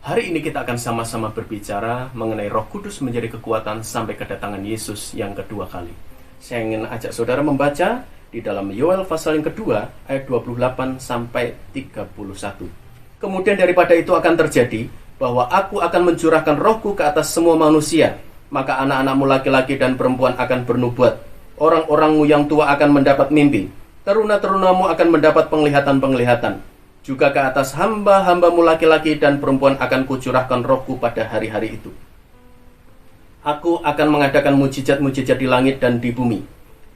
Hari ini kita akan sama-sama berbicara mengenai Roh Kudus menjadi kekuatan sampai kedatangan Yesus yang kedua kali. Saya ingin ajak saudara membaca di dalam Yoel pasal yang kedua ayat 28 sampai 31. Kemudian daripada itu akan terjadi bahwa aku akan mencurahkan rohku ke atas semua manusia. Maka anak-anakmu laki-laki dan perempuan akan bernubuat. Orang-orangmu yang tua akan mendapat mimpi. Teruna-terunamu akan mendapat penglihatan-penglihatan. Juga ke atas hamba-hambamu laki-laki dan perempuan akan kucurahkan rohku pada hari-hari itu. Aku akan mengadakan mujizat-mujizat di langit dan di bumi.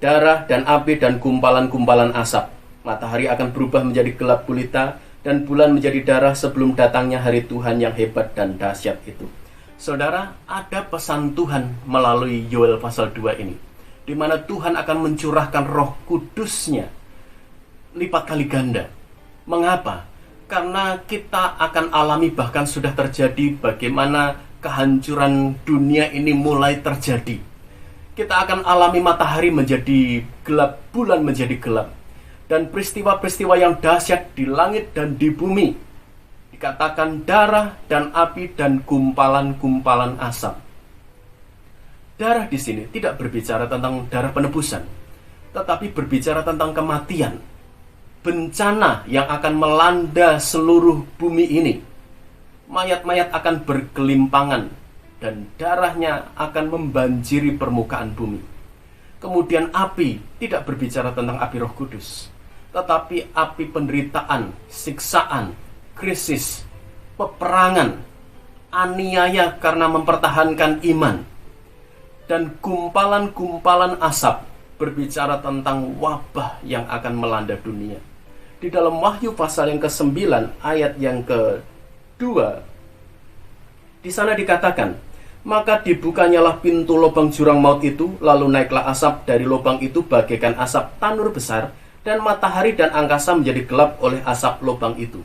Darah dan api dan gumpalan-gumpalan asap. Matahari akan berubah menjadi gelap gulita dan bulan menjadi darah sebelum datangnya hari Tuhan yang hebat dan dahsyat itu. Saudara, ada pesan Tuhan melalui Yoel pasal 2 ini, di mana Tuhan akan mencurahkan Roh Kudus-Nya lipat kali ganda. Mengapa? Karena kita akan alami, bahkan sudah terjadi, bagaimana kehancuran dunia ini mulai terjadi. Kita akan alami matahari menjadi gelap, bulan menjadi gelap, dan peristiwa-peristiwa yang dahsyat di langit dan di bumi. Dikatakan darah dan api dan gumpalan-gumpalan asap. Darah di sini tidak berbicara tentang darah penebusan, tetapi berbicara tentang kematian, bencana yang akan melanda seluruh bumi ini. Mayat-mayat akan bergelimpangan dan darahnya akan membanjiri permukaan bumi. Kemudian api tidak berbicara tentang api Roh Kudus, tetapi api penderitaan, siksaan, krisis, peperangan, aniaya karena mempertahankan iman. Dan gumpalan-gumpalan asap berbicara tentang wabah yang akan melanda dunia. Di dalam Wahyu pasal yang ke-9 ayat yang ke-2, di sana dikatakan, maka dibukanyalah pintu lubang jurang maut itu, lalu naiklah asap dari lubang itu bagaikan asap tanur besar, dan matahari dan angkasa menjadi gelap oleh asap lubang itu.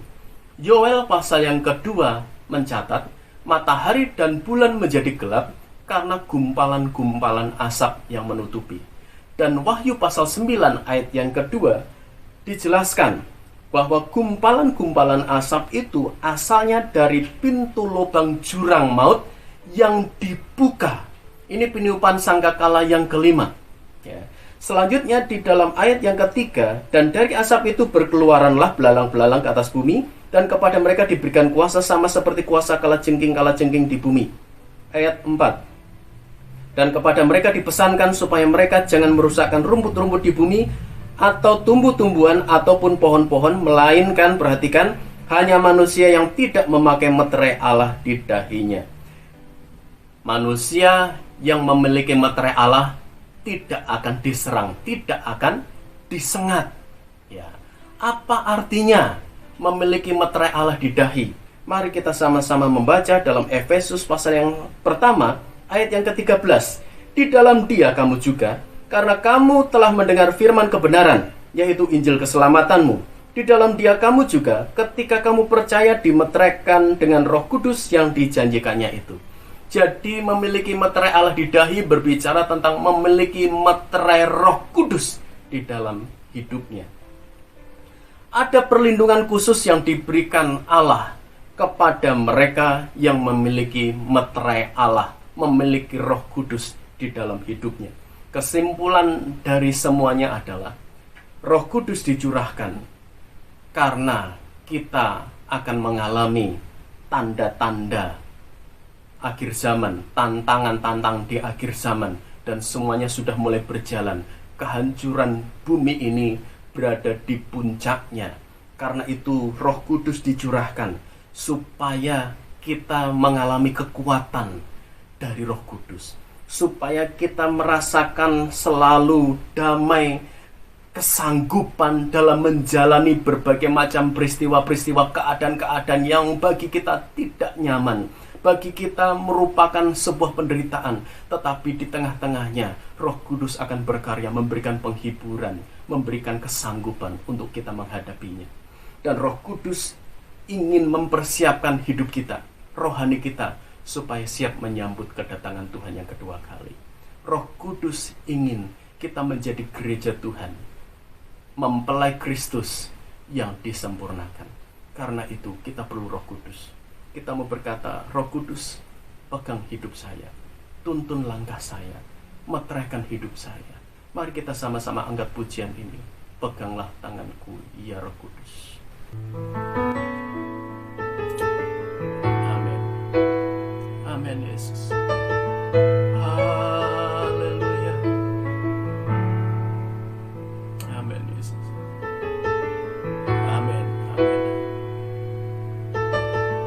Yoel pasal yang kedua mencatat matahari dan bulan menjadi gelap karena gumpalan-gumpalan asap yang menutupi. Dan Wahyu pasal 9 ayat yang kedua dijelaskan bahwa gumpalan-gumpalan asap itu asalnya dari pintu lubang jurang maut yang dibuka. Ini peniupan sangkakala yang kelima. Ya. Selanjutnya di dalam ayat yang ketiga, dan dari asap itu berkeluaranlah belalang-belalang ke atas bumi, dan kepada mereka diberikan kuasa sama seperti kuasa kalajengking di bumi. Ayat 4. Dan kepada mereka dipesankan supaya mereka jangan merusakkan rumput-rumput di bumi, atau tumbuh-tumbuhan, ataupun pohon-pohon, melainkan, perhatikan, hanya manusia yang tidak memakai meterai Allah di dahinya. Manusia yang memiliki meterai Allah tidak akan diserang, tidak akan disengat. Ya. Apa artinya memiliki meterai Allah di dahi? Mari kita sama-sama membaca dalam Efesus pasal yang pertama ayat yang ke-13. Di dalam Dia kamu juga, karena kamu telah mendengar firman kebenaran, yaitu Injil keselamatanmu. Di dalam Dia kamu juga, ketika kamu percaya, dimeteraikan dengan Roh Kudus yang dijanjikannya itu. Jadi memiliki meterai Allah di dahi berbicara tentang memiliki meterai Roh Kudus di dalam hidupnya. Ada perlindungan khusus yang diberikan Allah kepada mereka yang memiliki meterai Allah, memiliki Roh Kudus di dalam hidupnya. Kesimpulan dari semuanya adalah Roh Kudus dicurahkan karena kita akan mengalami tanda-tanda akhir zaman, tantangan-tantangan di akhir zaman, dan semuanya sudah mulai berjalan. Kehancuran bumi ini berada di puncaknya. Karena itu Roh Kudus dicurahkan supaya kita mengalami kekuatan dari Roh Kudus, supaya kita merasakan selalu damai, kesanggupan dalam menjalani berbagai macam peristiwa-peristiwa, keadaan-keadaan yang bagi kita tidak nyaman, bagi kita merupakan sebuah penderitaan. Tetapi di tengah-tengahnya Roh Kudus akan berkarya, memberikan penghiburan, memberikan kesanggupan untuk kita menghadapinya. Dan Roh Kudus ingin mempersiapkan hidup kita, rohani kita, supaya siap menyambut kedatangan Tuhan yang kedua kali. Roh Kudus ingin kita menjadi gereja Tuhan, mempelai Kristus yang disempurnakan. Karena itu kita perlu Roh Kudus. kita mau berkata, Roh Kudus, pegang hidup saya, tuntun langkah saya, meteraikan hidup saya. Mari kita sama-sama angkat pujian ini. Peganglah tanganku, ya Roh Kudus. Amin. Amin, Yesus. Haleluya. Amin, Yesus. Amin. Amin.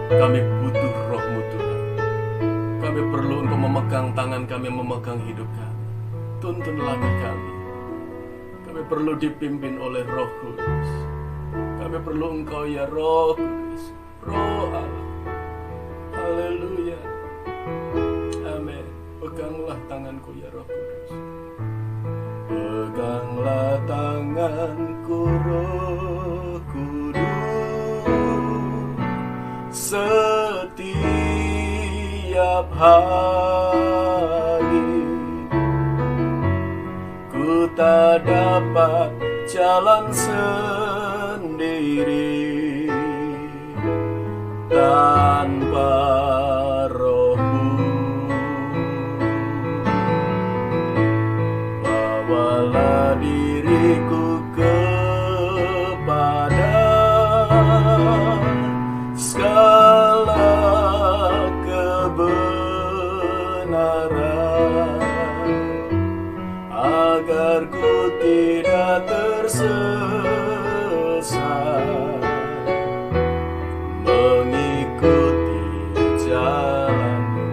Kami butuh Roh-Mu, Tuhan. Kami perlu Engkau memegang tangan kami, memegang hidup kami. Tuntun langkah kami. Kami perlu dipimpin oleh Roh Kudus. Kami perlu Engkau, ya Roh Kudus, Roh Allah. Haleluya. Amin. Peganglah tanganku, ya Roh Kudus. Peganglah tanganku, Roh Kudus. Setiap hari ku tak dapat jalan sendiri tanpa Roh-Mu. Bawalah diriku kepada segala kebenaran, agar ku tidak tersesat mengikuti jalan-Mu.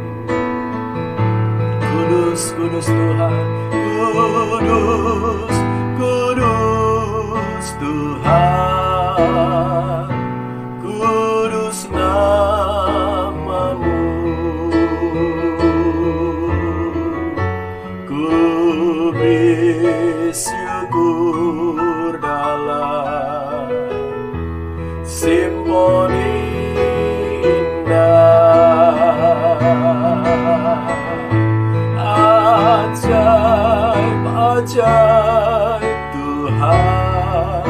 Kudus, kudus Tuhan, kudus, kudus Tuhan, kudus nama-Mu. Ku bersyukur dalam simponi indah. Ajaib, ajaib Tuhan,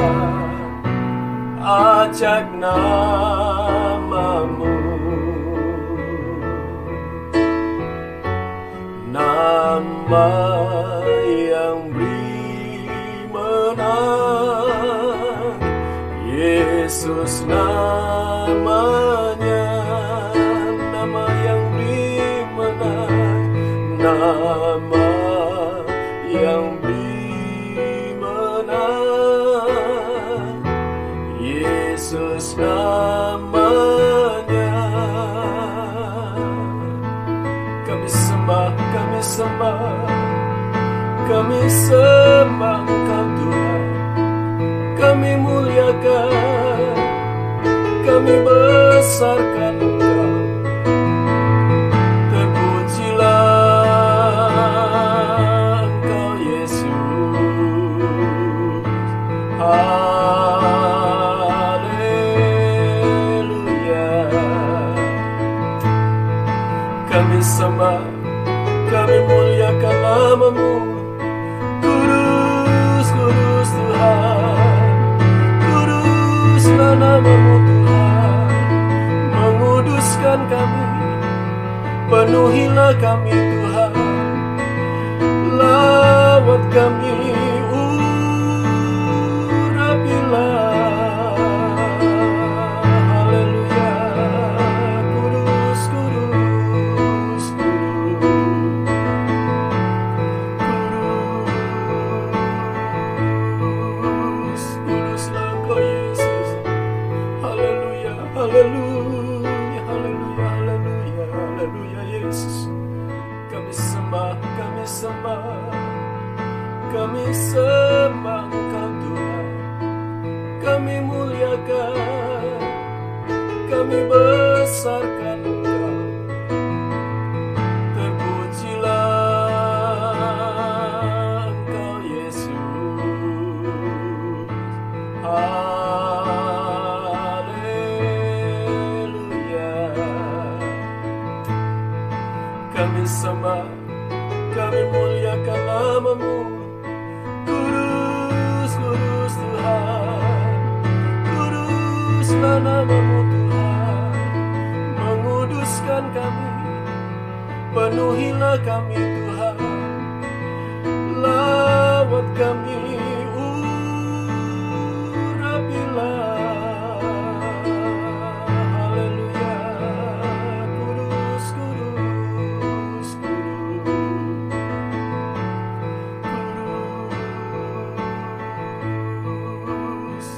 ajaib nama-Mu. Nama yang beri menang, Yesus namanya. Nama yang beri menang, nama yang beri menang, Yesus namanya. Kami sembah, kami sembah, kami sembah Engkau Tuhan. Kami muliakan, kami besarkan Engkau. Terpujilah Engkau Yesus. Haleluya. Kami sembah, kami muliakan nama-Mu. Kudus, kudus Tuhan, kuduslah nama-Mu Tuhan. Menguduskan kami, penuhilah kami Tuhan. Lawat kami, urapilah. Haleluya, haleluya, haleluya, haleluya Yesus. Kami sembah, kami sembah, kami sembah Engkau Tuhan. Kami muliakan, kami besarkan Engkau. Terpujilah Engkau Yesus. Kami sembah, kami muliakan nama-Mu. Kudus, kudus Tuhan, kuduslah nama-Mu Tuhan. menguduskan kami. Penuhilah kami Tuhan, lawat kami, urapilah. Haleluya. Kudus, kudus, kudus,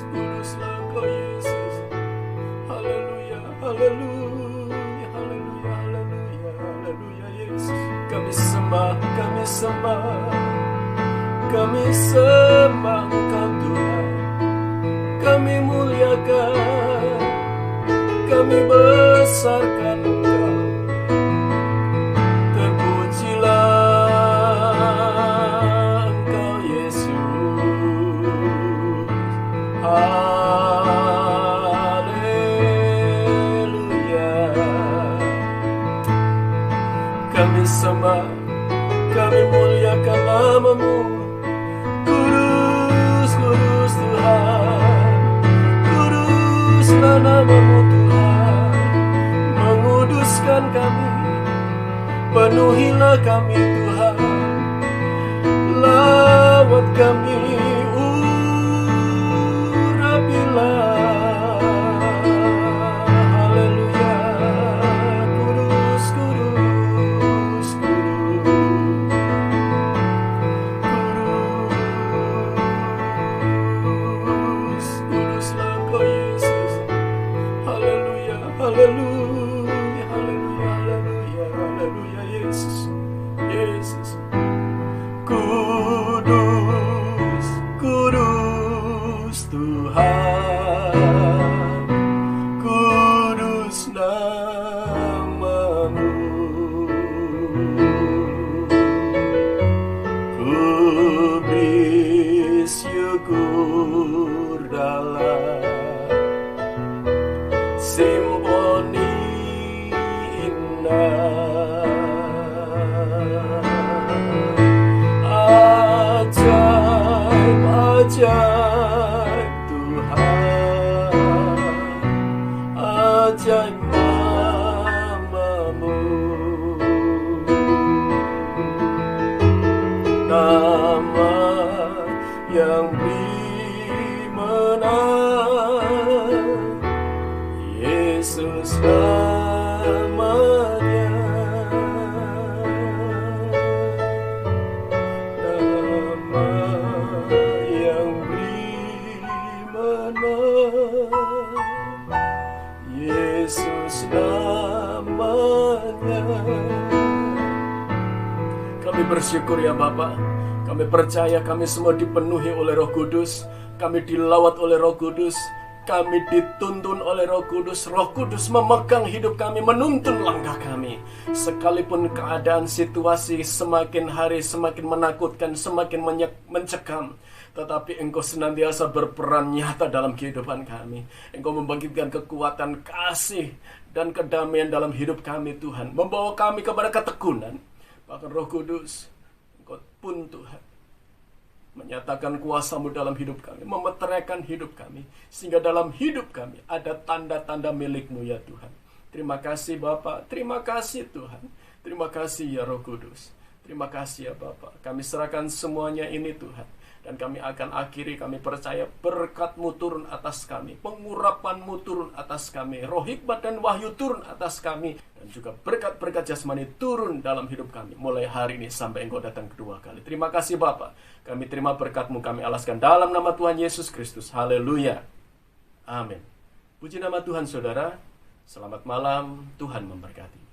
kuduslah Engkau Yesus. Haleluya, haleluya, haleluya, haleluya, haleluya Yesus. Kami sembah, kami sembah, kami sembah Engkau Tuhan. Kami muliakan, kami besarkan Engkau. Terpujilah Engkau Yesus. Haleluya. Kami sembah, kami muliakan nama-Mu. Kudus, kudus Tuhan, kuduslah nama-Mu Tuhan. Menguduskan kami, penuhilah kami Tuhan, lawat kami, urapilah. Haleluya. Kudus, kudus, kudus, kuduslah Engkau Yesus. Haleluya, haleluya, haleluya, haleluya, haleluya Yesus, Yesus. Kudus, kudus Tuhan, kudus nama-Mu. Ku beri syukur dalam simfoni indah. Ajaib, ajaib Tuhan, ajaib nama-Mu. Nama yang beri menang, Yesus namanya. Nama yang beri menang, Yesus namanya. Kami bersyukur ya Bapa. Kami percaya kami semua dipenuhi oleh Roh Kudus. Kami dilawat oleh Roh Kudus. Kami dituntun oleh Roh Kudus. Roh Kudus memegang hidup kami, menuntun langkah kami. Sekalipun keadaan situasi semakin hari semakin menakutkan, semakin mencekam, tetapi Engkau senantiasa berperan nyata dalam kehidupan kami. Engkau membangkitkan kekuatan, kasih, dan kedamaian dalam hidup kami Tuhan. Membawa kami kepada ketekunan. Bahkan Roh Kudus, Engkau pun Tuhan menyatakan kuasa-Mu dalam hidup kami, memeteraikan hidup kami, sehingga dalam hidup kami ada tanda-tanda milik-Mu ya Tuhan. Terima kasih Bapa, terima kasih Tuhan, terima kasih ya Roh Kudus, terima kasih ya Bapa. Kami serahkan semuanya ini Tuhan, dan kami akan akhiri, kami percaya berkat-Mu turun atas kami, pengurapan-Mu turun atas kami, roh hikmat dan wahyu turun atas kami, dan juga berkat-berkat jasmani turun dalam hidup kami, mulai hari ini sampai Engkau datang kedua kali. Terima kasih Bapa. Kami terima berkat-Mu, kami alaskan dalam nama Tuhan Yesus Kristus. Haleluya. Amin. Puji nama Tuhan saudara. Selamat malam, Tuhan memberkati.